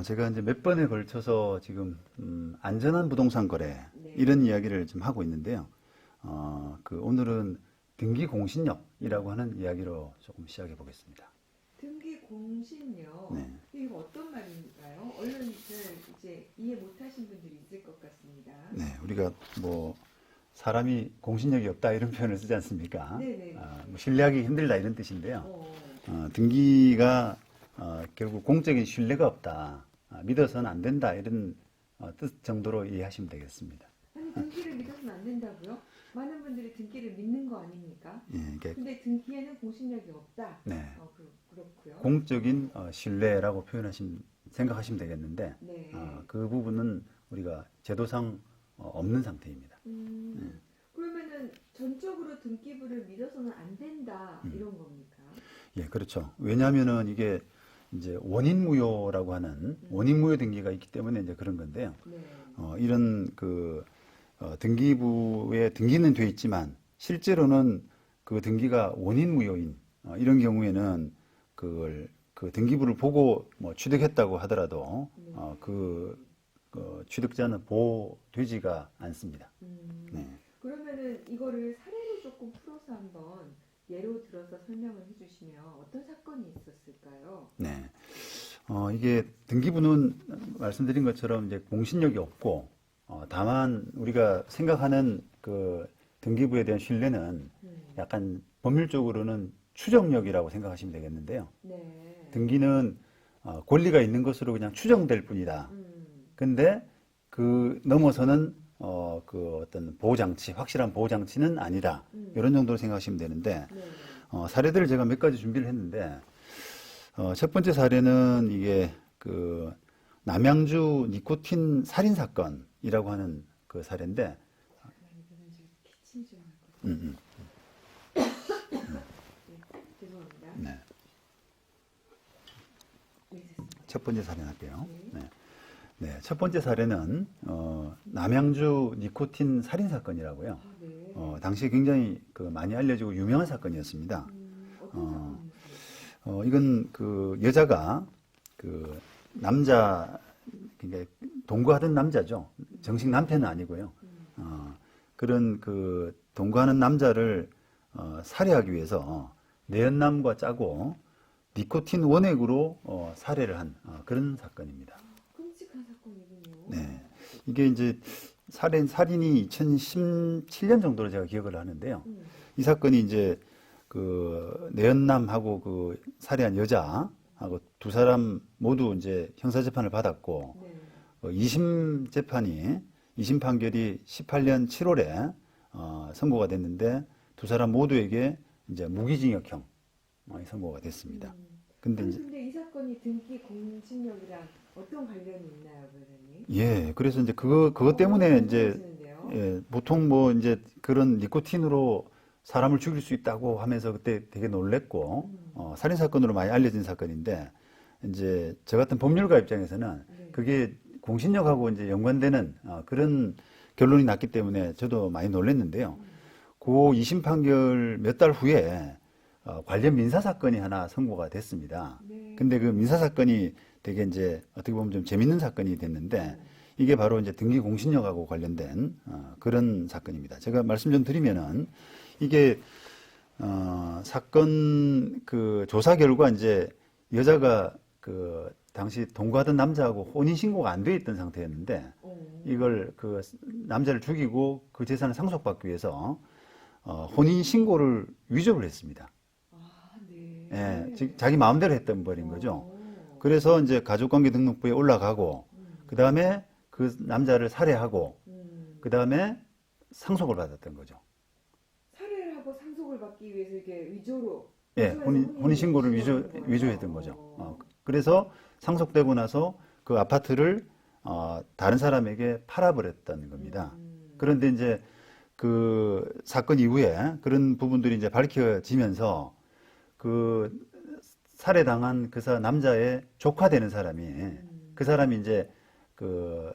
제가 이제 몇 번에 걸쳐서 지금 안전한 부동산 거래 네. 이런 이야기를 좀 하고 있는데요. 오늘은 등기 공신력이라고 하는 이야기로 조금 시작해 보겠습니다. 등기 공신력. 네. 이거 어떤 말인가요? 얼른 이제 이해 못하신 분들이 있을 것 같습니다. 네, 우리가 뭐 사람이 공신력이 없다 이런 표현을 쓰지 않습니까? 네네. 뭐 신뢰하기 힘들다 이런 뜻인데요. 어, 등기가 결국 공적인 신뢰가 없다, 믿어서는 안 된다 이런 뜻 정도로 이해하시면 되겠습니다. 아니 등기를 믿어서는 안 된다고요? 많은 분들이 등기를 믿는 거 아닙니까? 예, 이게 근데 등기에는 공신력이 없다. 네, 그렇고요. 공적인 신뢰라고 생각하시면 되겠는데 네. 그 부분은 우리가 제도상 없는 상태입니다. 그러면은 전적으로 등기부를 믿어서는 안 된다 이런 겁니까? 예, 그렇죠. 왜냐하면은 이게 이제 원인무효라고 하는 원인무효 등기가 있기 때문에 이제 그런 건데요. 네. 이런 등기부에 등기는 돼 있지만 실제로는 그 등기가 원인무효인 이런 경우에는 그걸 그 등기부를 보고 뭐 취득했다고 하더라도 네. 그 취득자는 보호되지가 않습니다. 네. 그러면은 이거를 사례로 조금 풀어서 한번 예로 들어서 설명을 해주시면 어떤 사건이 있었을까요? 네. 이게 등기부는 말씀드린 것처럼 이제 공신력이 없고, 다만 우리가 생각하는 그 등기부에 대한 신뢰는 약간 법률적으로는 추정력이라고 생각하시면 되겠는데요. 네. 등기는 권리가 있는 것으로 그냥 추정될 뿐이다. 근데 그 넘어서는 어떤 보호장치, 확실한 보호장치는 아니다. 이런 정도로 생각하시면 되는데, 네. 사례들을 제가 몇 가지 준비를 했는데, 첫 번째 사례는 이게 그 남양주 니코틴 살인 사건이라고 하는 그 사례인데, 이거는 지금 기침 좀 하거든요. 음, 네, 죄송합니다. 네. 네, 됐습니다. 첫 번째 사례 할게요. 네. 네. 네, 첫 번째 사례는 남양주 니코틴 살인 사건이라고요. 아, 네. 당시에 굉장히 많이 알려지고 유명한 사건이었습니다. 어떤 사건이었어요? 이건 그 여자가 그 남자, 그러니까 동거하던 남자죠. 정식 남편은 아니고요. 그런 그 동거하는 남자를 살해하기 위해서 내연남과 짜고 니코틴 원액으로 살해를 한 그런 사건입니다. 끔찍한 사건이군요. 네. 이게 이제 살인이 2017년 정도로 제가 기억을 하는데요. 이 사건이 이제 그 내연남하고 그 살해한 여자하고 두 사람 모두 이제 형사재판을 받았고, 네. 2심 재판이, 2심 판결이 18년 7월에 선고가 됐는데 두 사람 모두에게 이제 무기징역형 선고가 됐습니다. 근데 아니, 이제 근데 이 사건이 등기 공신력이랑 어떤 관련이 있나요, 회장님? 예, 그래서 이제 그것 때문에 이제 궁금해지는데요. 예, 보통 뭐 이제 그런 니코틴으로 사람을 죽일 수 있다고 하면서 그때 되게 놀랬고, 살인 사건으로 많이 알려진 사건인데, 이제 저 같은 법률가 입장에서는 네. 그게 공신력하고 이제 연관되는 그런 결론이 났기 때문에 저도 많이 놀랐는데요. 그 2심 판결 몇 달 후에 관련 민사 사건이 하나 선고가 됐습니다. 네. 근데 그 민사 사건이 되게 이제 어떻게 보면 좀 재밌는 사건이 됐는데, 이게 바로 이제 등기 공신력하고 관련된 그런 사건입니다. 제가 말씀 좀 드리면은 이게 사건 그 조사 결과 이제 여자가 그 당시 동거하던 남자하고 혼인 신고가 안 돼 있던 상태였는데, 이걸 그 남자를 죽이고 그 재산을 상속받기 위해서 혼인 신고를 위조를 했습니다. 아, 네. 예, 즉 자기 마음대로 했던 버린 거죠. 그래서 이제 가족관계 등록부에 올라가고, 그 다음에 그 남자를 살해하고, 그 다음에 상속을 받았던 거죠. 살해를 하고 상속을 받기 위해서 이게 위조로 예, 위조해서 혼인신고를 신고하는 거예요? 위조했던 거죠. 그래서 상속되고 나서 그 아파트를 다른 사람에게 팔아버렸던 겁니다. 그런데 이제 그 사건 이후에 그런 부분들이 이제 밝혀지면서 그 살해당한 그 남자의 조카 되는 사람이 그 사람이 이제 그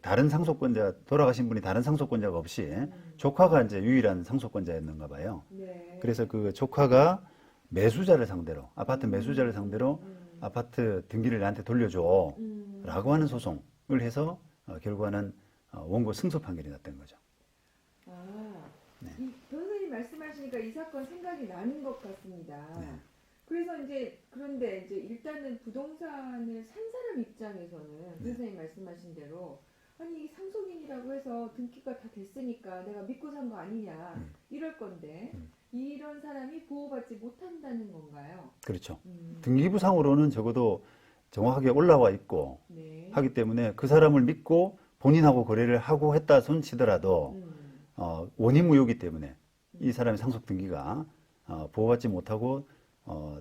다른 상속권자, 돌아가신 분이 다른 상속권자가 없이 조카가 이제 유일한 상속권자였는가 봐요. 네. 그래서 그 조카가 매수자를 상대로, 아파트 매수자를 상대로 아파트 등기를 나한테 돌려줘 음. 라고 하는 소송을 해서 결과는 원고 승소 판결이 났던 거죠. 아, 네. 이 변호사님 말씀하시니까 이 사건 생각이 나는 것 같습니다. 네. 그래서 이제 그런데 이제 일단은 부동산을 산 사람 입장에서는 변호사님 말씀하신 대로 아니 이 상속인이라고 해서 등기가 다 됐으니까 내가 믿고 산 거 아니냐 이럴 건데 이런 사람이 보호받지 못한다는 건가요? 그렇죠. 등기부상으로는 적어도 정확하게 올라와 있고 네. 하기 때문에 그 사람을 믿고 본인하고 거래를 하고 했다 손 치더라도 원인무효이기 때문에 이 사람의 상속 등기가 보호받지 못하고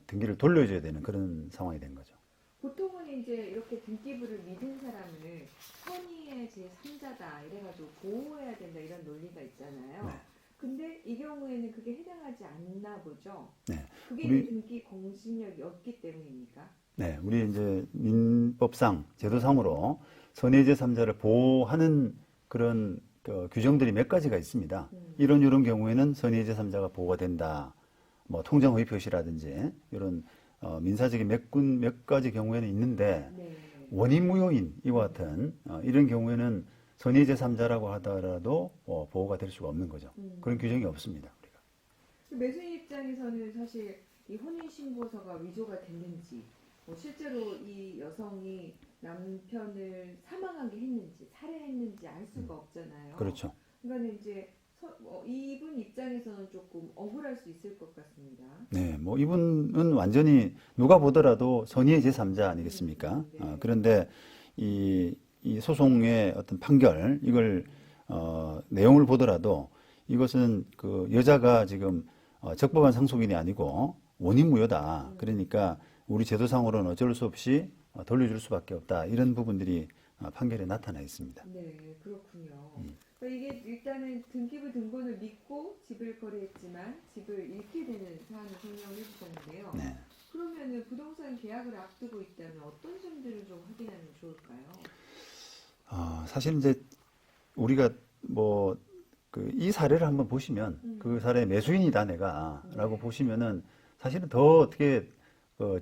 등기를 돌려줘야 되는 그런 상황이 된 거죠. 보통은 이제 이렇게 등기부를 믿은 사람을 선의의 제3자다 이래가지고 보호해야 된다 이런 논리가 있잖아요. 네. 근데 이 경우에는 그게 해당하지 않나 보죠. 네. 그게 우리- 이제 등기 공신력이 없기 때문입니까? 네, 우리 이제 민법상, 제도상으로 선의 제3자를 보호하는 그런 규정들이 몇 가지가 있습니다. 이런 경우에는 선의 제3자가 보호가 된다. 뭐 통정허위 표시라든지 이런 민사적인 몇 가지 경우에는 있는데 네. 원인무효인 이와 같은 이런 경우에는 선의 제3자라고 하더라도 보호가 될 수가 없는 거죠. 그런 규정이 없습니다. 우리가. 매수인 입장에서는 사실 이 혼인신고서가 위조가 됐는지 뭐 실제로 이 여성이 남편을 사망하게 했는지 살해했는지 알 수가 없잖아요. 그렇죠. 그러니까 이제 이분 입장에서는 조금 억울할 수 있을 것 같습니다. 네, 뭐 이분은 완전히 누가 보더라도 선의의 제3자 아니겠습니까? 네. 그런데 이 소송의 어떤 판결 이걸 내용을 보더라도 이것은 그 여자가 지금 적법한 상속인이 아니고 원인무효다. 그러니까 우리 제도상으로는 어쩔 수 없이 돌려줄 수밖에 없다. 이런 부분들이 판결에 나타나 있습니다. 네, 그렇군요. 그러니까 이게 일단은 등기부 등본을 믿고 집을 거래했지만 집을 잃게 되는 사안을 설명을 해주셨는데요. 네. 그러면은 부동산 계약을 앞두고 있다면 어떤 점들을 좀 확인하면 좋을까요? 사실 이제 우리가 뭐 이 사례를 한번 보시면 그 사례 매수인이다 내가라고 네. 보시면은 사실은 더 어떻게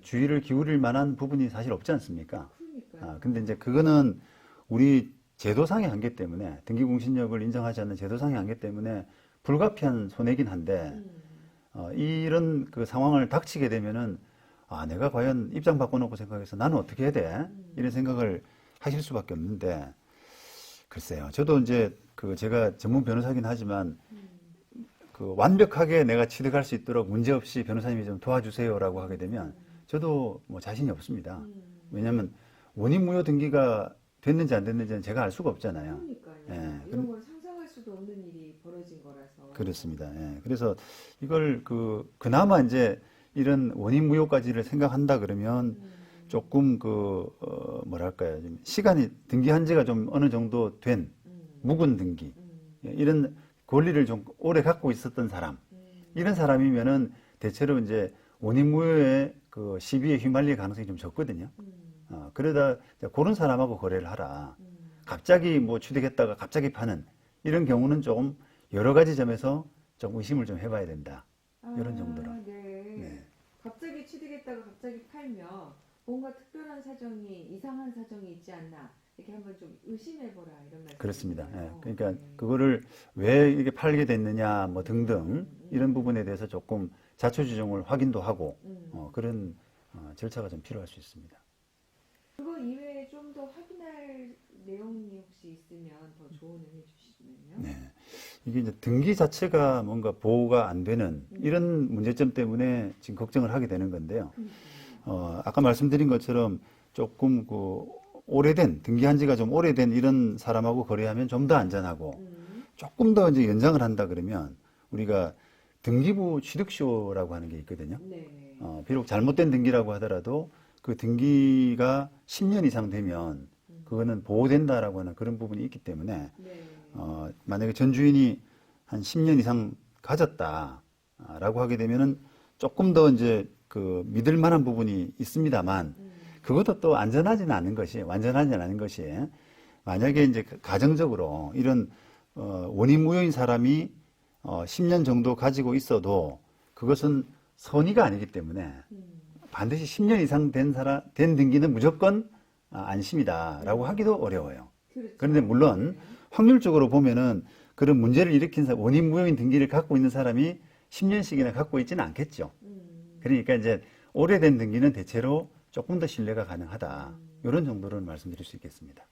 주의를 기울일 만한 부분이 사실 없지 않습니까? 그러니까요. 근데 이제 그거는 우리 제도상의 한계 때문에 등기공신력을 인정하지 않는 제도상의 한계 때문에 불가피한 손해긴 한데 이런 그 상황을 닥치게 되면은 내가 과연 입장 바꿔놓고 생각해서 나는 어떻게 해야 돼? 이런 생각을 하실 수밖에 없는데 글쎄요. 저도 이제 제가 전문 변호사긴 하지만 완벽하게 내가 취득할 수 있도록 문제없이 변호사님이 좀 도와주세요라고 하게 되면 저도 뭐 자신이 없습니다. 왜냐하면 원인무효 등기가 됐는지 안 됐는지는 제가 알 수가 없잖아요. 그러니까요. 예, 이런 건 상상할 수도 없는 일이 벌어진 거라서. 그렇습니다. 예. 그래서 이걸 그나마 이제 이런 원인무효까지를 생각한다 그러면 조금 뭐랄까요. 좀 시간이 등기한 지가 좀 어느 정도 된 묵은 등기. 예, 이런 권리를 좀 오래 갖고 있었던 사람. 이런 사람이면은 대체로 이제 원인무효의 시비에 휘말릴 가능성이 좀 적거든요. 그러다 그런 사람하고 거래를 하라. 갑자기 뭐 취득했다가 갑자기 파는 이런 경우는 조금 여러 가지 점에서 좀 의심을 좀 해봐야 된다. 이런 정도로. 네. 네. 갑자기 취득했다가 갑자기 팔면 뭔가 특별한 사정이 이상한 사정이 있지 않나 이렇게 한번 좀 의심해보라 이런 말씀. 그렇습니다. 예. 그러니까 그거를 왜 이게 팔게 됐느냐 뭐 등등 이런 부분에 대해서 조금 자초지종을 확인도 하고 그런 절차가 좀 필요할 수 있습니다. 그거 이외에 좀 더 확인할 내용이 혹시 있으면 더 조언을 해주시면요. 네. 이게 이제 등기 자체가 뭔가 보호가 안 되는 이런 문제점 때문에 지금 걱정을 하게 되는 건데요. 아까 말씀드린 것처럼 조금 오래된 등기한 지가 좀 오래된 이런 사람하고 거래하면 좀 더 안전하고 조금 더 이제 연장을 한다 그러면 우리가 등기부 취득쇼라고 하는 게 있거든요. 네. 비록 잘못된 등기라고 하더라도 그 등기가 10년 이상 되면 그거는 보호된다라고 하는 그런 부분이 있기 때문에 네. 만약에 전 주인이 한 10년 이상 가졌다라고 하게 되면은 조금 더 이제 믿을 만한 부분이 있습니다만 그것도 또 안전하지는 않은 것이 완전하지는 않은 것이 만약에 이제 가정적으로 이런 원인무효인 사람이 10년 정도 가지고 있어도 그것은 선의가 아니기 때문에 반드시 10년 이상 된 등기는 무조건 안심이다라고 하기도 어려워요. 그렇죠. 그런데 물론 확률적으로 보면은 그런 문제를 일으킨 원인 무효인 등기를 갖고 있는 사람이 10년씩이나 갖고 있지는 않겠죠. 그러니까 이제 오래된 등기는 대체로 조금 더 신뢰가 가능하다. 이런 정도로 말씀드릴 수 있겠습니다.